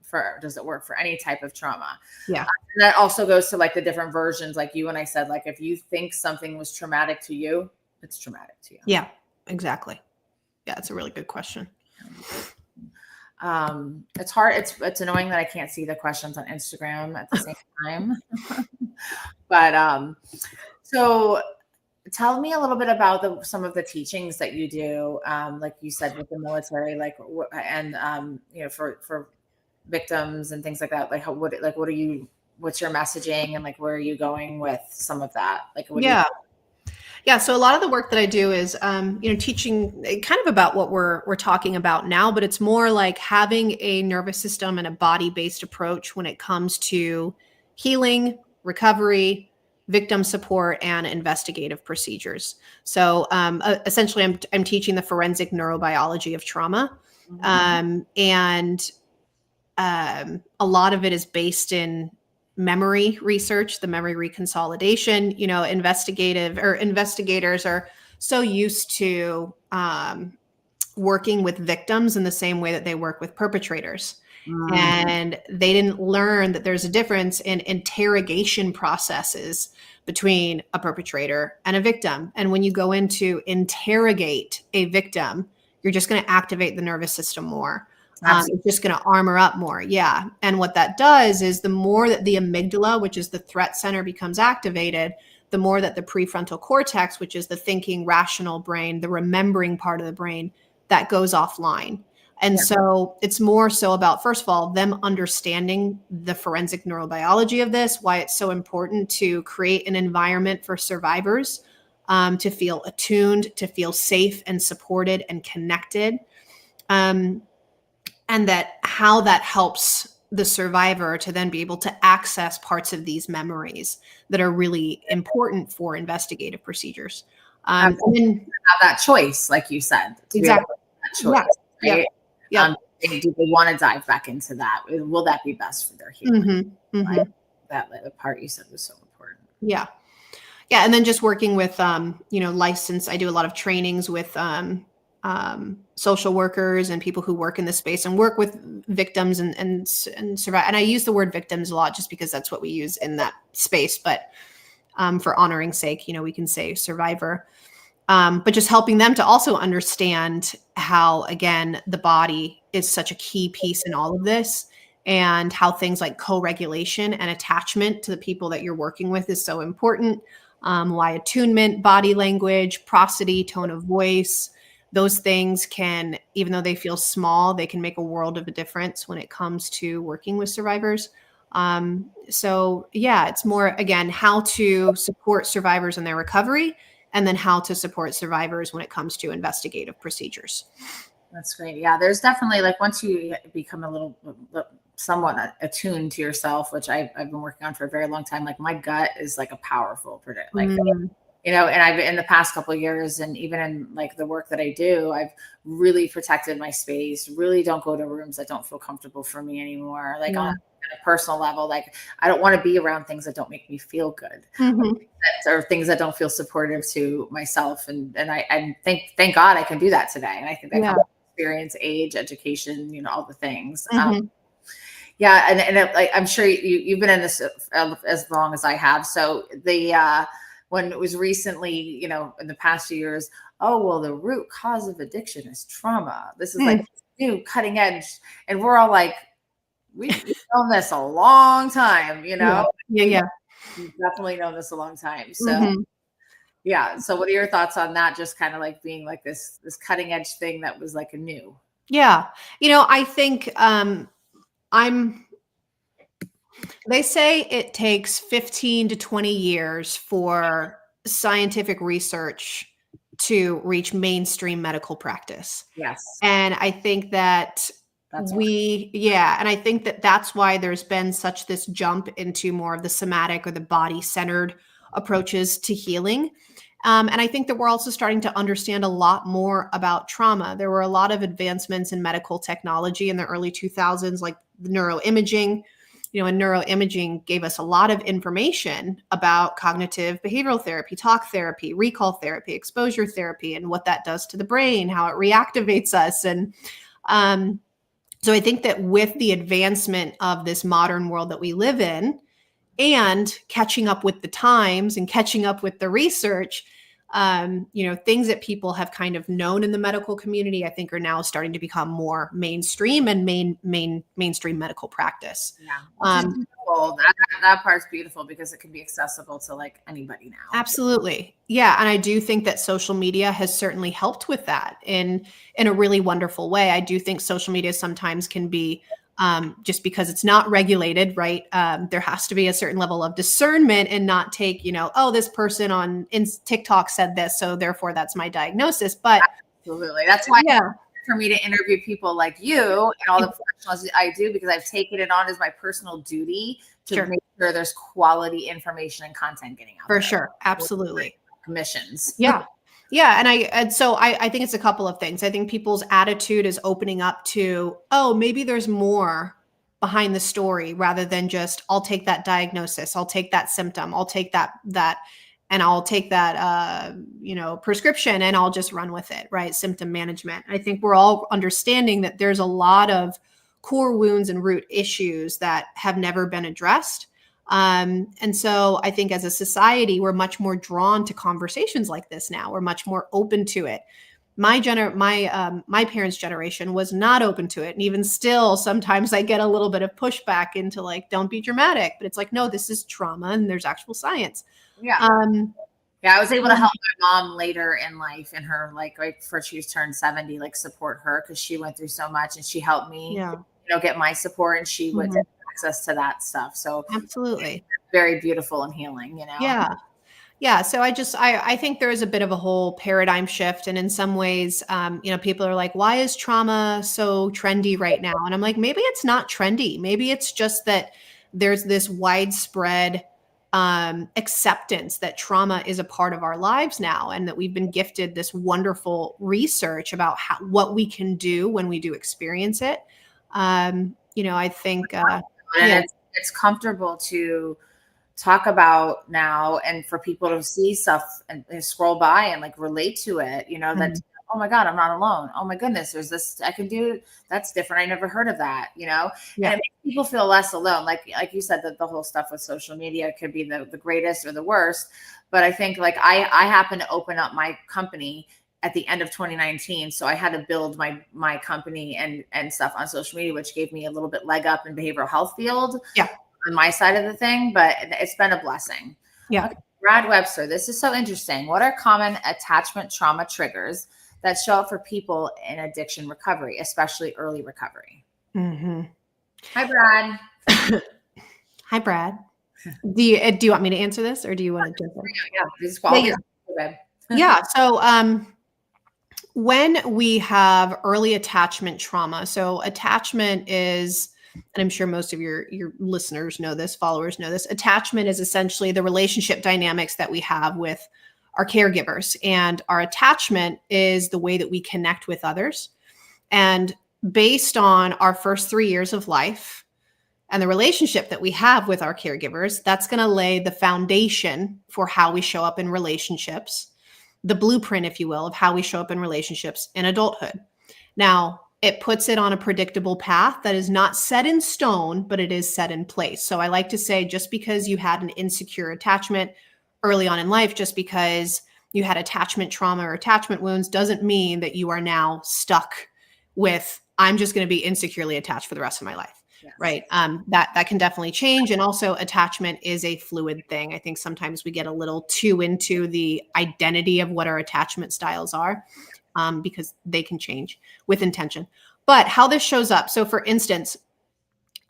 For does it work for any type of trauma? Yeah. And that also goes to like the different versions, like you and I said, like if you think something was traumatic to you, it's traumatic to you. Yeah, exactly. Yeah, it's a really good question. It's hard. It's annoying that I can't see the questions on Instagram at the same time. But so tell me a little bit about some of the teachings that you do, like you said with the military, like and for victims and things like that. Like what's your messaging, and like where are you going with some of that? Like Yeah. So a lot of the work that I do is, teaching kind of about what we're talking about now, but it's more like having a nervous system and a body-based approach when it comes to healing, recovery, victim support, and investigative procedures. So essentially, I'm teaching the forensic neurobiology of trauma, and a lot of it is based in memory research, the memory reconsolidation. Investigators are so used to working with victims in the same way that they work with perpetrators. And they didn't learn that there's a difference in interrogation processes between a perpetrator and a victim. And when you go in to interrogate a victim, you're just going to activate the nervous system more. It's just going to armor up more. Yeah. And what that does is the more that the amygdala, which is the threat center, becomes activated, the more that the prefrontal cortex, which is the thinking, rational brain, the remembering part of the brain, that goes offline. And so it's more so about, first of all, them understanding the forensic neurobiology of this, why it's so important to create an environment for survivors to feel attuned, to feel safe and supported and connected. And that how that helps the survivor to then be able to access parts of these memories that are really important for investigative procedures. And then have that choice, like you said. Exactly. That choice, right? Yeah. Do they want to dive back into that? Will that be best for their healing? Right? That part you said was so important. Yeah. Yeah. And then just working with, licensed, I do a lot of trainings with social workers and people who work in this space and work with victims and survive. And I use the word victims a lot just because that's what we use in that space. But for honoring sake, we can say survivor. But just helping them to also understand how, again, the body is such a key piece in all of this, and how things like co-regulation and attachment to the people that you're working with is so important. Why attunement, body language, prosody, tone of voice, those things can, even though they feel small, they can make a world of a difference when it comes to working with survivors. So yeah, it's more, again, how to support survivors in their recovery, and then how to support survivors when it comes to investigative procedures. That's great. Yeah, there's definitely, like, once you become a little somewhat attuned to yourself, which I've been working on for a very long time. Like my gut is like a powerful predictor. Like, and I've in the past couple of years, and even in like the work that I do, I've really protected my space. Really don't go to rooms that don't feel comfortable for me anymore. Like on a personal level, like I don't want to be around things that don't make me feel good, or things that don't feel supportive to myself. And I thank God I can do that today. And I think that comes with experience, age, education, all the things. Yeah, and like I'm sure you've been in this as long as I have. So when it was recently, in the past few years, oh, well, the root cause of addiction is trauma. This is like new cutting edge. And we're all like, we've known this a long time, Yeah. We've definitely known this a long time. So yeah. So what are your thoughts on that? Just kind of like being like this cutting edge thing that was like a new. Yeah. I think they say it takes 15 to 20 years for scientific research to reach mainstream medical practice. Yes. And I think that and I think that that's why there's been such this jump into more of the somatic or the body-centered approaches to healing. And I think that we're also starting to understand a lot more about trauma. There were a lot of advancements in medical technology in the early 2000s, like neuroimaging. And neuroimaging gave us a lot of information about cognitive behavioral therapy, talk therapy, recall therapy, exposure therapy, and what that does to the brain, how it reactivates us. And so I think that with the advancement of this modern world that we live in, and catching up with the times and catching up with the research, things that people have kind of known in the medical community, I think are now starting to become more mainstream and mainstream medical practice. Yeah, which is beautiful. That part's beautiful because it can be accessible to like anybody now. Absolutely. Yeah. And I do think that social media has certainly helped with that in a really wonderful way. I do think social media sometimes can be just because it's not regulated, right? There has to be a certain level of discernment and not take, this person on TikTok said this, so therefore that's my diagnosis. But absolutely, that's why for me to interview people like you and all the professionals I do, because I've taken it on as my personal duty to make sure there's quality information and content getting out for sure. Absolutely. Commissions. Yeah. Yeah. And so I think it's a couple of things. I think people's attitude is opening up to, maybe there's more behind the story rather than just, I'll take that diagnosis. I'll take that symptom. I'll take that, and I'll take that, prescription and I'll just run with it. Right. Symptom management. I think we're all understanding that there's a lot of core wounds and root issues that have never been addressed. And so I think as a society, we're much more drawn to conversations like this now. We're much more open to it. My parents' generation was not open to it. And even still, sometimes I get a little bit of pushback into like, don't be dramatic, but it's like, no, this is trauma and there's actual science. Yeah. I was able to help my mom later in life, and her like right before she was turned 70, like support her because she went through so much, and she helped me, get my support, and she would have access to that stuff. So absolutely, very beautiful and healing. Yeah. So I think there is a bit of a whole paradigm shift, and in some ways, people are like, why is trauma so trendy right now? And I'm like, maybe it's not trendy. Maybe it's just that there's this widespread acceptance that trauma is a part of our lives now, and that we've been gifted this wonderful research about what we can do when we do experience it. I think it's comfortable to talk about now, and for people to see stuff and scroll by and like relate to it, that, oh my God, I'm not alone. Oh my goodness, there's this I can do. That's different. I never heard of that, and it makes people feel less alone. Like you said, that the whole stuff with social media could be the greatest or the worst. But I think like I happen to open up my company at the end of 2019. So I had to build my company and stuff on social media, which gave me a little bit leg up in behavioral health field on my side of the thing, but it's been a blessing. Yeah. Okay. Brad Webster, this is so interesting. What are common attachment trauma triggers that show up for people in addiction recovery, especially early recovery? Mm-hmm. Hi, Brad. Hi, Brad. Do you want me to answer this, or do you want to jump in? Yeah, this is quality. Yeah. So when we have early attachment trauma, so attachment is, and I'm sure most of your listeners know this, followers know this, attachment is essentially the relationship dynamics that we have with our caregivers. And our attachment is the way that we connect with others. And based on our first 3 years of life and the relationship that we have with our caregivers, that's going to lay the foundation for how we show up in relationships, the blueprint, if you will, of how we show up in relationships in adulthood. Now, it puts it on a predictable path that is not set in stone, but it is set in place. So I like to say, just because you had an insecure attachment early on in life, just because you had attachment trauma or attachment wounds, doesn't mean that you are now stuck with, I'm just going to be insecurely attached for the rest of my life. Yes. Right. That can definitely change. And also attachment is a fluid thing. I think sometimes we get a little too into the identity of what our attachment styles are, because they can change with intention. But how this shows up. So for instance,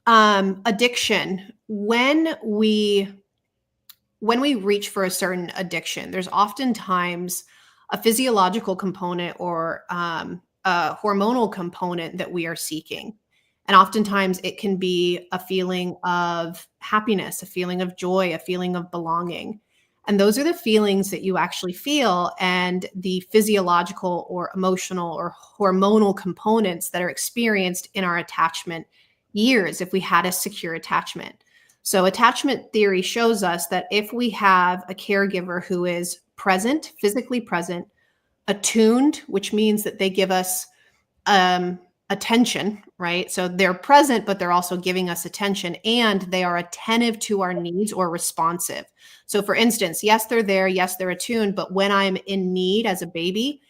addiction, when we reach for a certain addiction, there's oftentimes a physiological component or a hormonal component that we are seeking. And oftentimes it can be a feeling of happiness, a feeling of joy, a feeling of belonging. And those are the feelings that you actually feel, and the physiological or emotional or hormonal components that are experienced in our attachment years if we had a secure attachment. So attachment theory shows us that if we have a caregiver who is present, physically present, attuned, which means that they give us attention, right? So they're present, but they're also giving us attention, and they are attentive to our needs or responsive. So for instance, yes, they're there. Yes, they're attuned. But when I'm in need as a baby,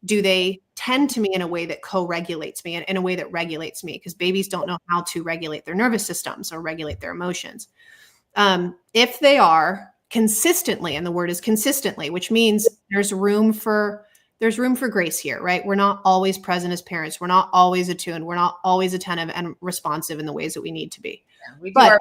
do they tend to me in a way that co-regulates me and in a way that regulates me? Because babies don't know how to regulate their nervous systems or regulate their emotions. If they are consistently, and the word is consistently, which means there's room for grace here, right? We're not always present as parents. We're not always attuned. We're not always attentive and responsive in the ways that we need to be. Yeah, we do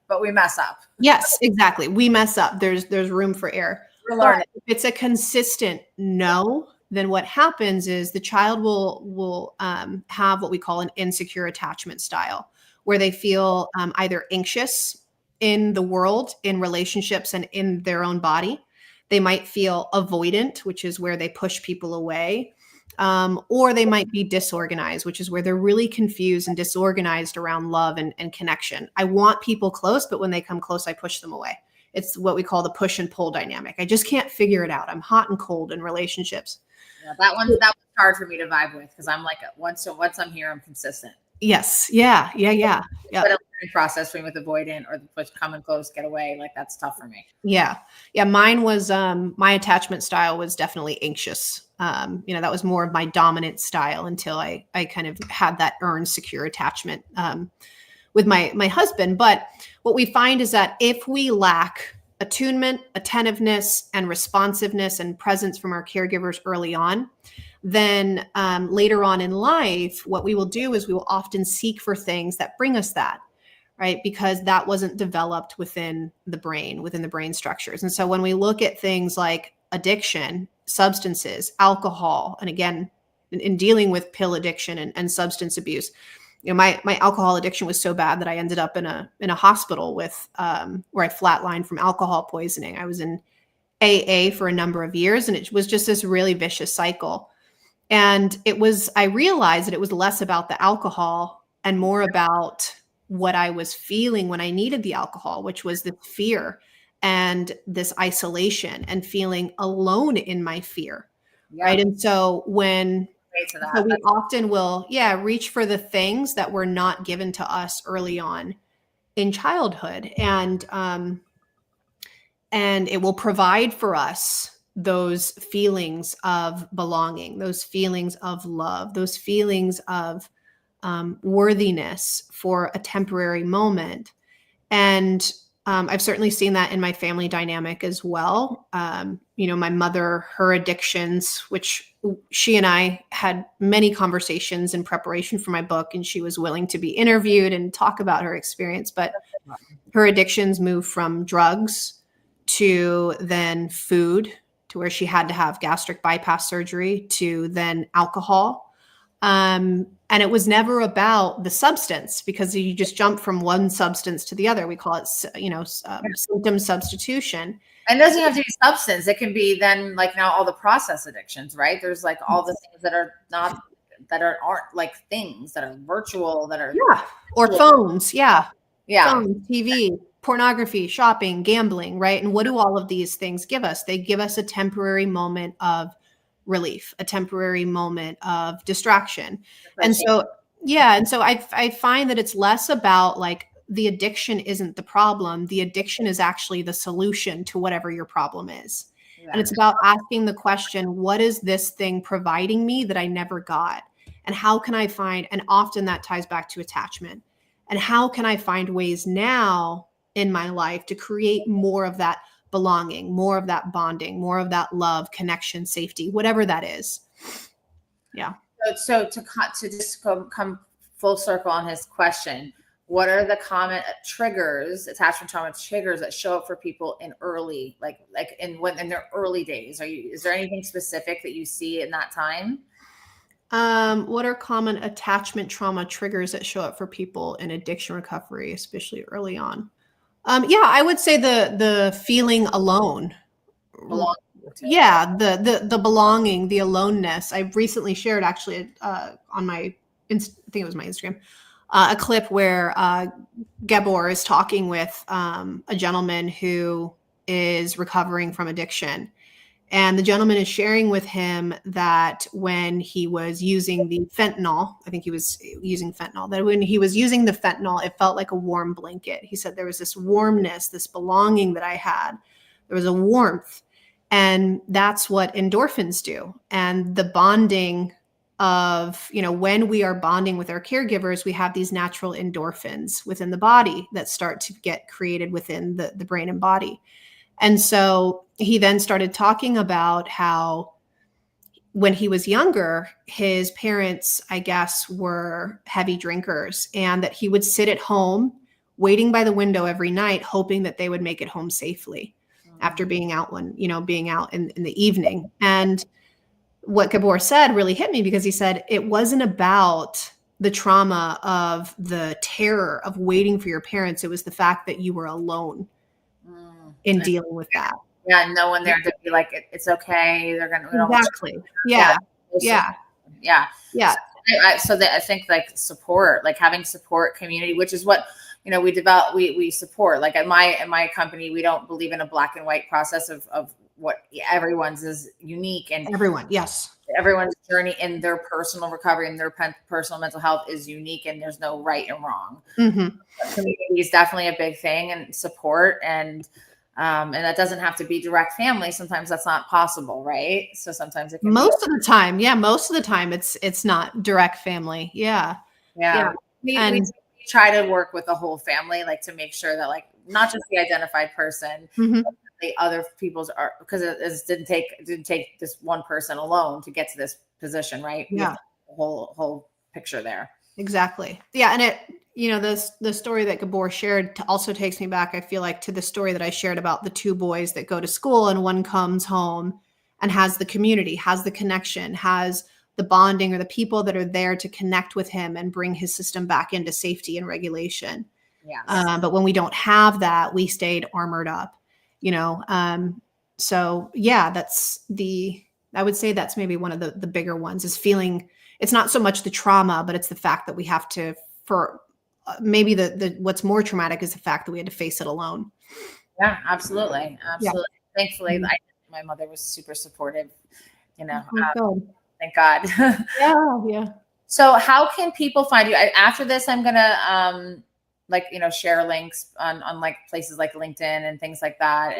but we mess up. Yes, exactly. We mess up. There's room for error. We're learning. But if it's a consistent no, then what happens is the child will have what we call an insecure attachment style, where they feel either anxious in the world, in relationships, and in their own body. They might feel avoidant, which is where they push people away. Or they might be disorganized, which is where they're really confused and disorganized around love and connection. I want people close, but when they come close, I push them away. It's what we call the push and pull dynamic. I just can't figure it out. I'm hot and cold in relationships. Yeah, that one's hard for me to vibe with, because I'm like, once I'm here, I'm consistent. Yes. Yeah. But a learning process for me with avoidant or the push, come and close, get away. Like, that's tough for me. Yeah. Mine was, my attachment style was definitely anxious. That was more of my dominant style until I kind of had that earned secure attachment, with my husband. But what we find is that if we lack attunement, attentiveness, and responsiveness and presence from our caregivers early on, then later on in life, what we will do is we will often seek for things that bring us that, right? Because that wasn't developed within the brain structures. And so when we look at things like addiction, substances, alcohol, and again, in dealing with pill addiction and substance abuse, my alcohol addiction was so bad that I ended up in a hospital with where I flatlined from alcohol poisoning. I was in AA for a number of years, and it was just this really vicious cycle. And I realized that it was less about the alcohol and more about what I was feeling when I needed the alcohol, which was the fear and this isolation and feeling alone in my fear. Yeah. Right. And so we often will, reach for the things that were not given to us early on in childhood. And it will provide for us those feelings of belonging, those feelings of love, those feelings of worthiness for a temporary moment. And I've certainly seen that in my family dynamic as well. My mother, her addictions, which she and I had many conversations in preparation for my book, and she was willing to be interviewed and talk about her experience. But her addictions moved from drugs to then food, to where she had to have gastric bypass surgery, to then alcohol. And it was never about the substance, because you just jump from one substance to the other. We call it, symptom substitution. And it doesn't have to be substance. It can be then, like, now all the process addictions, right? There's like all the things that aren't like things that are virtual, that are or phones, phone, TV, pornography, shopping, gambling, right? And what do all of these things give us? They give us a temporary moment of relief, a temporary moment of distraction. And so I find that it's less about, like, the addiction isn't the problem. The addiction is actually the solution to whatever your problem is. Yeah. And it's about asking the question, what is this thing providing me that I never got? And how can I find, and often that ties back to attachment. And how can I find ways now in my life to create more of that belonging, more of that bonding, more of that love, connection, safety, whatever that is. Yeah. So to just come full circle on his question, what are the common triggers, attachment trauma triggers, that show up for people in early, in their early days? Is there anything specific that you see in that time? What are common attachment trauma triggers that show up for people in addiction recovery, especially early on? I would say the feeling alone, belong to. Yeah, the belonging, the aloneness. I recently shared actually on my, I think it was my Instagram, a clip where Gabor is talking with a gentleman who is recovering from addiction. And the gentleman is sharing with him that when he was using the fentanyl, I think he was using fentanyl, that when he was using the fentanyl, it felt like a warm blanket. He said there was this warmness, this belonging that I had. There was a warmth. And that's what endorphins do. And the bonding of, when we are bonding with our caregivers, we have these natural endorphins within the body that start to get created within the brain and body. And so he then started talking about how when he was younger, his parents, I guess, were heavy drinkers, and that he would sit at home waiting by the window every night, hoping that they would make it home safely after being out being out in the evening. And what Gabor said really hit me, because he said it wasn't about the trauma of the terror of waiting for your parents. It was the fact that you were alone in dealing with that. Yeah, no one there to be like, it's okay. They're gonna exactly. Yeah. Yeah. Yeah. Yeah. So I think like support, like having support community, which is what we develop. We support. Like in my company, we don't believe in a black and white process of what everyone's is unique, and everyone's journey in their personal recovery and their personal mental health is unique, and there's no right and wrong. Community is definitely a big thing, and support, and that doesn't have to be direct family. Sometimes that's not possible, right? So sometimes it can most of the time it's not direct family. Yeah. We try to work with the whole family, like to make sure that like not just the identified person, but the other people's are, because it didn't take this one person alone to get to this position, right? Yeah. The whole picture there. Exactly. Yeah. And the story that Gabor shared also takes me back, I feel like, to the story that I shared about the two boys that go to school, and one comes home and has the community, has the connection, has the bonding or the people that are there to connect with him and bring his system back into safety and regulation. Yeah. But when we don't have that, we stayed armored up, so yeah, I would say that's maybe one of the bigger ones, is feeling it's not so much the trauma, but it's the fact that we have to, maybe the what's more traumatic is the fact that we had to face it alone. Yeah, absolutely. Yeah. Thankfully, my mother was super supportive, thank God. Yeah. So how can people find you? After this, I'm gonna share links on like places like LinkedIn and things like that.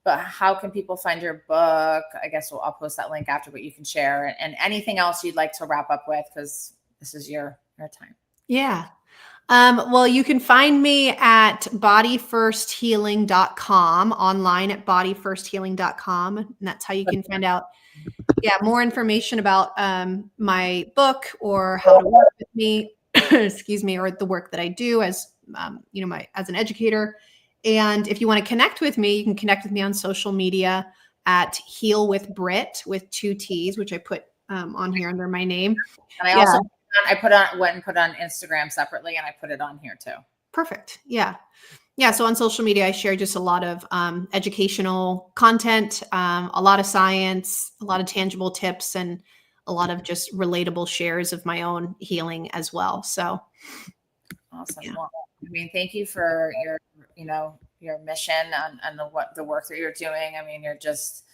But how can people find your book? I guess I'll post that link after, but you can share, and anything else you'd like to wrap up with, because this is your time. Yeah. Well, you can find me at bodyfirsthealing.com, online at bodyfirsthealing.com. And that's how you can find out more information about my book, or how to work with me, excuse me, or the work that I do as as an educator. And if you want to connect with me, you can connect with me on social media at Heal with Britt, with 2 T's, which I put on here under my name. And I also went and put on Instagram separately, and I put it on here too. Perfect. Yeah. So on social media, I share just a lot of educational content, a lot of science, a lot of tangible tips, and a lot of just relatable shares of my own healing as well. So awesome. Yeah. Well, I mean, thank you for your mission and the work that you're doing. I mean, you're just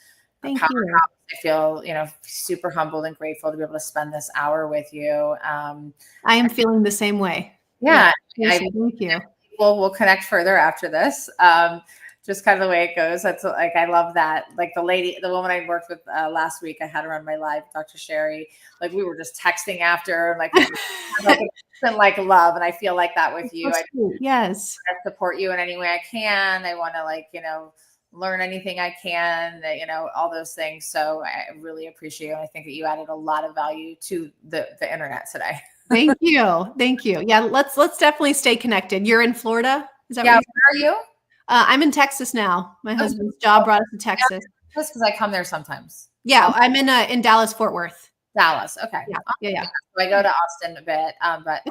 thank you. I feel, super humbled and grateful to be able to spend this hour with you. I am feeling the same way. Yeah. Thank you. We'll connect further after this. Just kind of the way it goes. That's like, I love that. Like the woman I worked with last week, I had her on my live, Dr. Sherry. Like we were just texting after, like, like love. And I feel like that with you. Yes. I support you in any way I can. I want to learn anything I can, all those things. So I really appreciate it. I think that you added a lot of value to the internet today. Thank you. Yeah, let's definitely stay connected. You're in Florida? Is that where are you? I'm in Texas now. My husband's job brought us to Texas. Just because I come there sometimes. Yeah, I'm in Dallas, Fort Worth. Dallas. Okay. Yeah. So I go to Austin a bit, but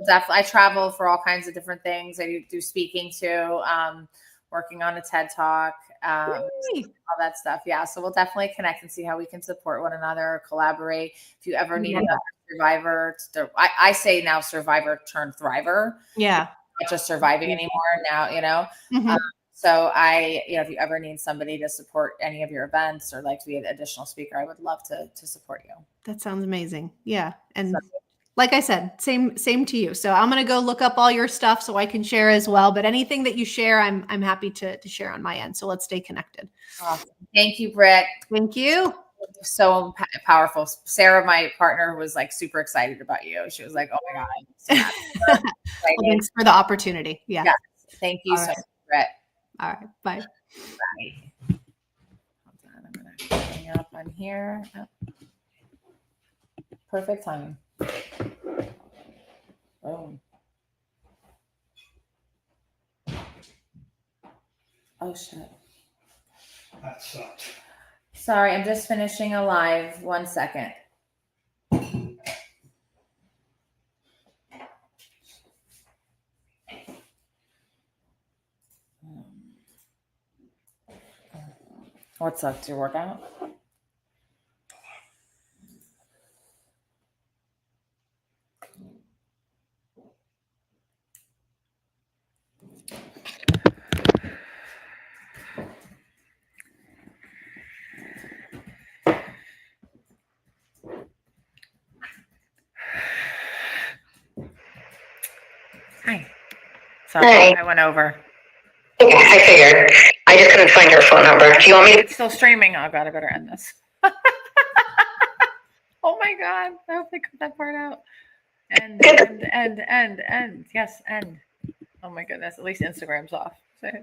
definitely I travel for all kinds of different things. I do speaking too. working on a TED Talk, all Yay. that stuff. Yeah. So we'll definitely connect and see how we can support one another, or collaborate. If you ever need Yeah. another survivor, I say now survivor turned thriver. Yeah. Not just surviving anymore now, Mhm. So if you ever need somebody to support any of your events or like to be an additional speaker, I would love to support you. That sounds amazing. Yeah. And So, like I said, same to you. So I'm going to go look up all your stuff so I can share as well. But anything that you share, I'm happy to share on my end. So let's stay connected. awesome. Thank you, Britt. Thank you. So powerful. Sarah, my partner, was like super excited about you. She was like, "Oh my God." Well, thanks for the opportunity. Yeah. Yes. Thank you All so right. much, Britt. All right. Bye. Bye. Hold on, I'm gonna hang up on here. Oh. Perfect timing. Boom. Oh shit. That sucks. Sorry, I'm just finishing a live. 1 second. What's up? Your workout? Hi. Sorry, Hi. I went over. Okay, I figured. I just couldn't find her phone number. Do you want me to? It's still streaming. Oh God, I better end this. Oh my God, I hope they cut that part out. End. Yes, end. Oh my goodness, at least Instagram's off.